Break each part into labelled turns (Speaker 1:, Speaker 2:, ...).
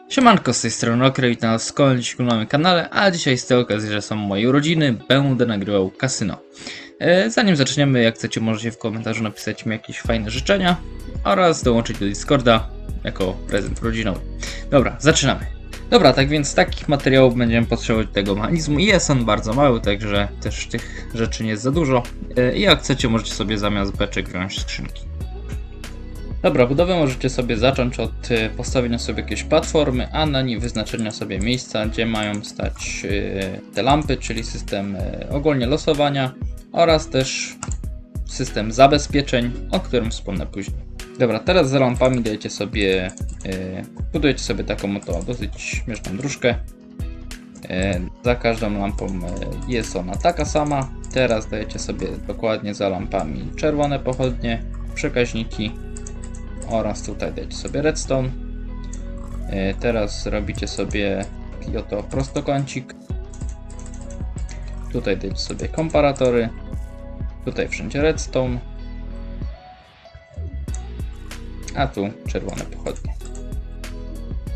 Speaker 1: Siemanko, z tej strony Okry, witam was w kolejnym kanale, a dzisiaj z tej okazji, że są moje urodziny, będę nagrywał kasyno. Zanim zaczniemy, jak chcecie, możecie w komentarzu napisać mi jakieś fajne życzenia oraz dołączyć do Discorda jako prezent urodzinowy. Dobra, zaczynamy. Dobra, tak więc takich materiałów będziemy potrzebować do tego mechanizmu i jest on bardzo mały, także też tych rzeczy nie jest za dużo. I jak chcecie, możecie sobie zamiast beczek wziąć skrzynki. Dobra, budowę możecie sobie zacząć od postawienia sobie jakiejś platformy, a na niej wyznaczenia sobie miejsca, gdzie mają stać te lampy, czyli system ogólnie losowania oraz też system zabezpieczeń, o którym wspomnę później. Dobra, teraz za lampami dajecie sobie, budujecie sobie taką oto dosyć śmieszną dróżkę. Za każdą lampą jest ona taka sama. Teraz dajecie sobie dokładnie za lampami czerwone pochodnie, przekaźniki. Oraz tutaj dajcie sobie redstone. Teraz robicie sobie taki oto prostokącik. Tutaj dajcie sobie komparatory. Tutaj wszędzie redstone. A tu czerwone pochodnie.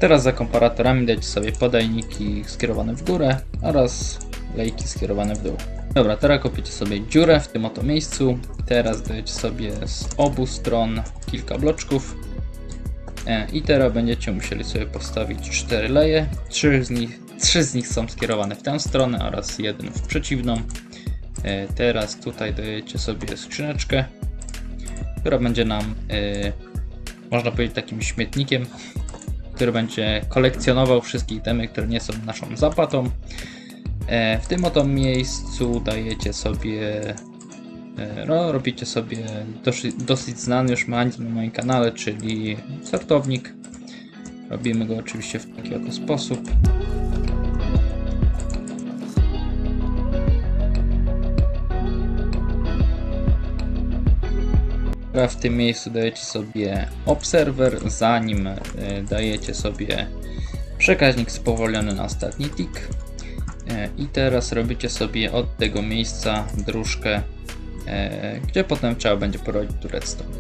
Speaker 1: Teraz za komparatorami dajcie sobie podajniki skierowane w górę oraz lejki skierowane w dół. Dobra, teraz kopiecie sobie dziurę w tym oto miejscu. Teraz dajecie sobie z obu stron kilka bloczków. I teraz będziecie musieli sobie postawić 4 leje. 3 z nich są skierowane w tę stronę oraz jeden w przeciwną. Teraz tutaj dajecie sobie skrzyneczkę, która będzie nam, można powiedzieć, takim śmietnikiem, który będzie kolekcjonował wszystkie itemy, które nie są naszą zapłatą. W tym oto miejscu dajecie sobie, robicie sobie dosyć znany już mechanizm na moim kanale, czyli sortownik. Robimy go oczywiście w taki oto sposób. W tym miejscu dajecie sobie obserwer, za nim dajecie sobie przekaźnik spowolniony na ostatni tick. I teraz robicie sobie od tego miejsca dróżkę, gdzie potem trzeba będzie prowadzić tu redstone.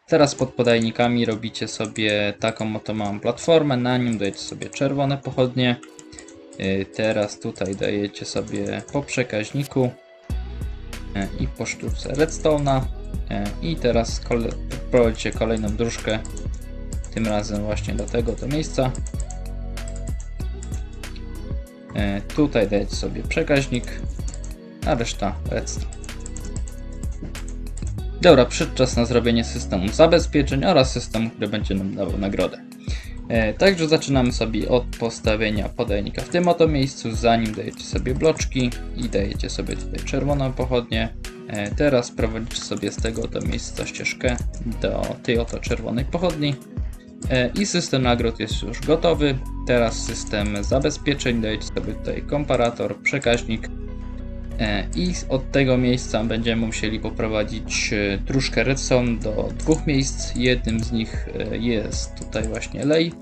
Speaker 1: Teraz pod podajnikami robicie sobie taką oto małą platformę, na nim dajecie sobie czerwone pochodnie. Teraz tutaj dajecie sobie po przekaźniku i po sztuce redstone'a. I teraz prowadzicie kolejną dróżkę, tym razem właśnie do tego miejsca. Tutaj dajecie sobie przekaźnik, a reszta redstone. Dobra, przyszedł czas na zrobienie systemu zabezpieczeń oraz systemu, który będzie nam dawał nagrodę. Także zaczynamy sobie od postawienia podajnika w tym oto miejscu, zanim dajecie sobie bloczki i dajecie sobie tutaj czerwoną pochodnię. Teraz prowadzicie sobie z tego oto miejsca ścieżkę do tej oto czerwonej pochodni i system nagród jest już gotowy. Teraz system zabezpieczeń, dajecie sobie tutaj komparator, przekaźnik i od tego miejsca będziemy musieli poprowadzić dróżkę redstone do dwóch miejsc. Jednym z nich jest tutaj właśnie lej,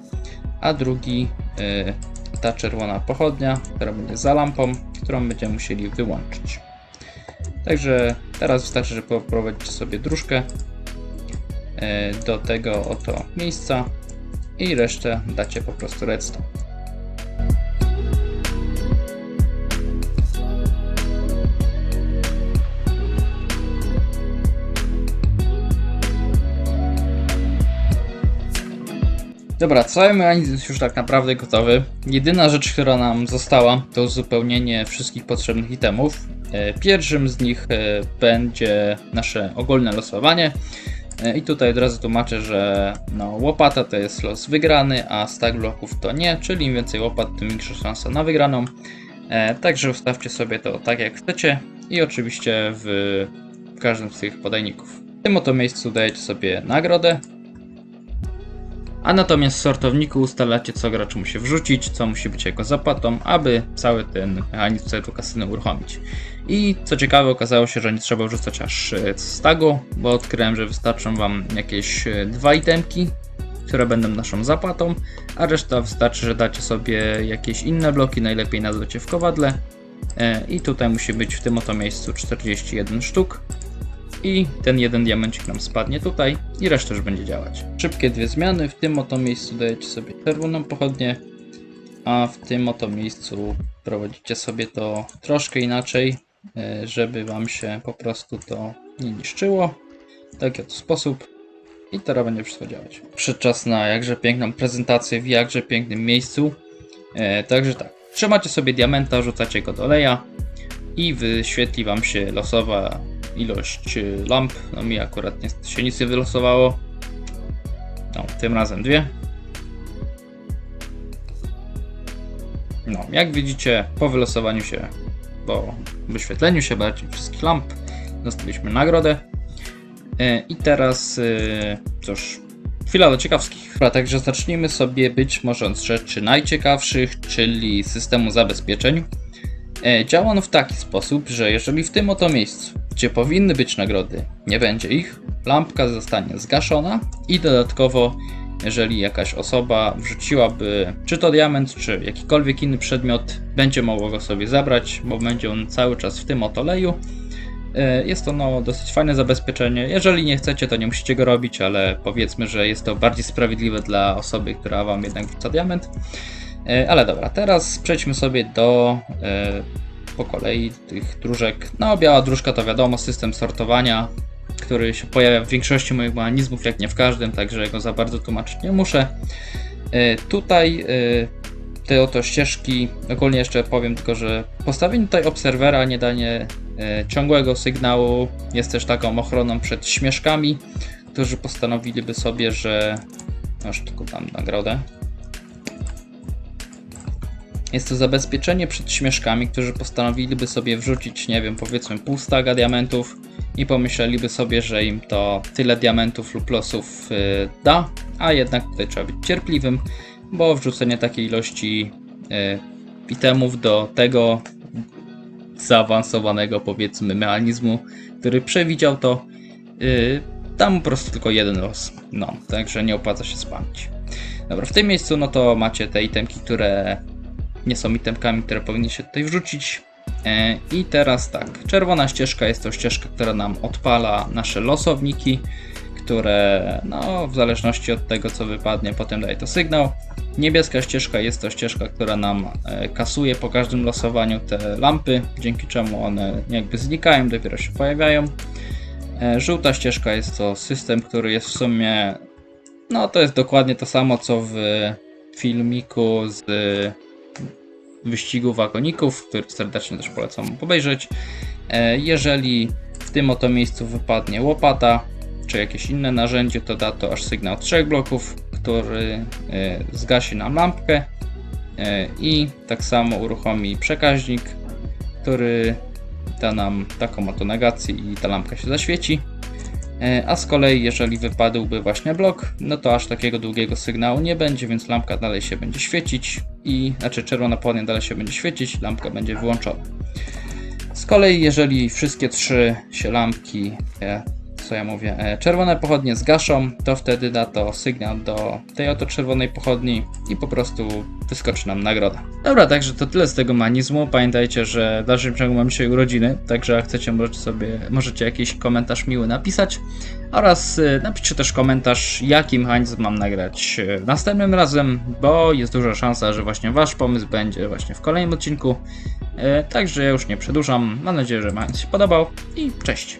Speaker 1: a drugi ta czerwona pochodnia, która będzie za lampą, którą będziemy musieli wyłączyć. Także teraz wystarczy, że poprowadzicie sobie dróżkę do tego oto miejsca i resztę dacie po prostu redstone. Dobra, cały mechanizm jest już tak naprawdę gotowy. Jedyna rzecz, która nam została, to uzupełnienie wszystkich potrzebnych itemów. Pierwszym z nich będzie nasze ogólne losowanie. I tutaj od razu tłumaczę, że łopata to jest los wygrany, a stack bloków to nie, czyli im więcej łopat, tym większa szansa na wygraną. Także ustawcie sobie to tak jak chcecie i oczywiście w każdym z tych podajników. W tym oto miejscu dajecie sobie nagrodę. A natomiast w sortowniku ustalacie, co gracz musi wrzucić, co musi być jego zapłatą, aby cały ten mechanizm całego kasyna uruchomić. I co ciekawe, okazało się, że nie trzeba wrzucać aż stagu, bo odkryłem, że wystarczą wam jakieś 2 itemki które będą naszą zapłatą, a reszta wystarczy, że dacie sobie jakieś inne bloki, najlepiej nazwać je w kowadle. I tutaj musi być w tym oto miejscu 41 sztuk. I ten jeden diamencik nam spadnie tutaj i reszta już będzie działać. Szybkie dwie zmiany. W tym oto miejscu dajecie sobie czerwoną pochodnię, a w tym oto miejscu prowadzicie sobie to troszkę inaczej, żeby wam się po prostu to nie niszczyło. W taki oto sposób. I teraz będzie wszystko działać. Przyszedł czas na jakże piękną prezentację w jakże pięknym miejscu. Także tak. Trzymacie sobie diamenta, rzucacie go do oleja i wyświetli wam się losowa ilość lamp. No mi akurat się nic nie wylosowało. No, tym razem 2. No, jak widzicie, po wylosowaniu się, po wyświetleniu się bardziej wszystkich lamp, dostaliśmy nagrodę. I teraz, cóż, chwila do ciekawskich. Także zacznijmy sobie być może od rzeczy najciekawszych, czyli systemu zabezpieczeń. Działa on w taki sposób, że jeżeli w tym oto miejscu, gdzie powinny być nagrody, nie będzie ich, lampka zostanie zgaszona i dodatkowo, jeżeli jakaś osoba wrzuciłaby czy to diament, czy jakikolwiek inny przedmiot, będzie mogła go sobie zabrać, bo będzie on cały czas w tym oto oleju. Jest to dosyć fajne zabezpieczenie. Jeżeli nie chcecie, to nie musicie go robić, ale powiedzmy, że jest to bardziej sprawiedliwe dla osoby, która wam jednak wrzuca diament. Ale dobra, teraz przejdźmy sobie do po kolei tych dróżek. No, biała dróżka to wiadomo, system sortowania, który się pojawia w większości moich mechanizmów, jak nie w każdym, także go za bardzo tłumaczyć nie muszę. Tutaj te oto ścieżki, ogólnie jeszcze powiem tylko, że postawienie tutaj obserwera, nie danie ciągłego sygnału jest też taką ochroną przed śmieszkami, którzy postanowiliby sobie, że... Aż tylko dam nagrodę. Jest to zabezpieczenie przed śmieszkami, którzy postanowiliby sobie wrzucić, nie wiem, powiedzmy pół staga diamentów i pomyśleliby sobie, że im to tyle diamentów lub losów da, a jednak tutaj trzeba być cierpliwym, bo wrzucenie takiej ilości itemów do tego zaawansowanego, powiedzmy, mechanizmu, który przewidział to, dam po prostu tylko jeden los. No, także nie opłaca się spamić. Dobra, w tym miejscu no to macie te itemki, które nie są itemkami, które powinniście tutaj wrzucić. I teraz tak, czerwona ścieżka jest to ścieżka, która nam odpala nasze losowniki, które no w zależności od tego co wypadnie potem daje to sygnał. Niebieska ścieżka jest to ścieżka, która nam kasuje po każdym losowaniu te lampy, dzięki czemu one jakby znikają, dopiero się pojawiają. Żółta ścieżka jest to system, który jest w sumie, no to jest dokładnie to samo co w filmiku z wyścigu wagoników, który serdecznie też polecam obejrzeć. Jeżeli w tym oto miejscu wypadnie łopata, czy jakieś inne narzędzie, to da to aż sygnał 3 bloków, który zgasi nam lampkę i tak samo uruchomi przekaźnik, który da nam taką oto negację i ta lampka się zaświeci. A z kolei jeżeli wypadłby właśnie blok, no to aż takiego długiego sygnału nie będzie, więc lampka dalej się będzie świecić i znaczy czerwona pochodnia dalej się będzie świecić, lampka będzie wyłączona. Z kolei jeżeli wszystkie 3 się lampki, czerwone pochodnie zgaszą, to wtedy da to sygnał do tej oto czerwonej pochodni i po prostu wyskoczy nam nagroda. Dobra, także to tyle z tego mechanizmu. Pamiętajcie, że w dalszym ciągu mam dzisiaj urodziny, także jak chcecie możecie jakiś komentarz miły napisać oraz napiszcie też komentarz, jaki mechanizm mam nagrać następnym razem, bo jest duża szansa, że właśnie wasz pomysł będzie właśnie w kolejnym odcinku. Także ja już nie przedłużam. Mam nadzieję, że mechanizm się podobał i cześć!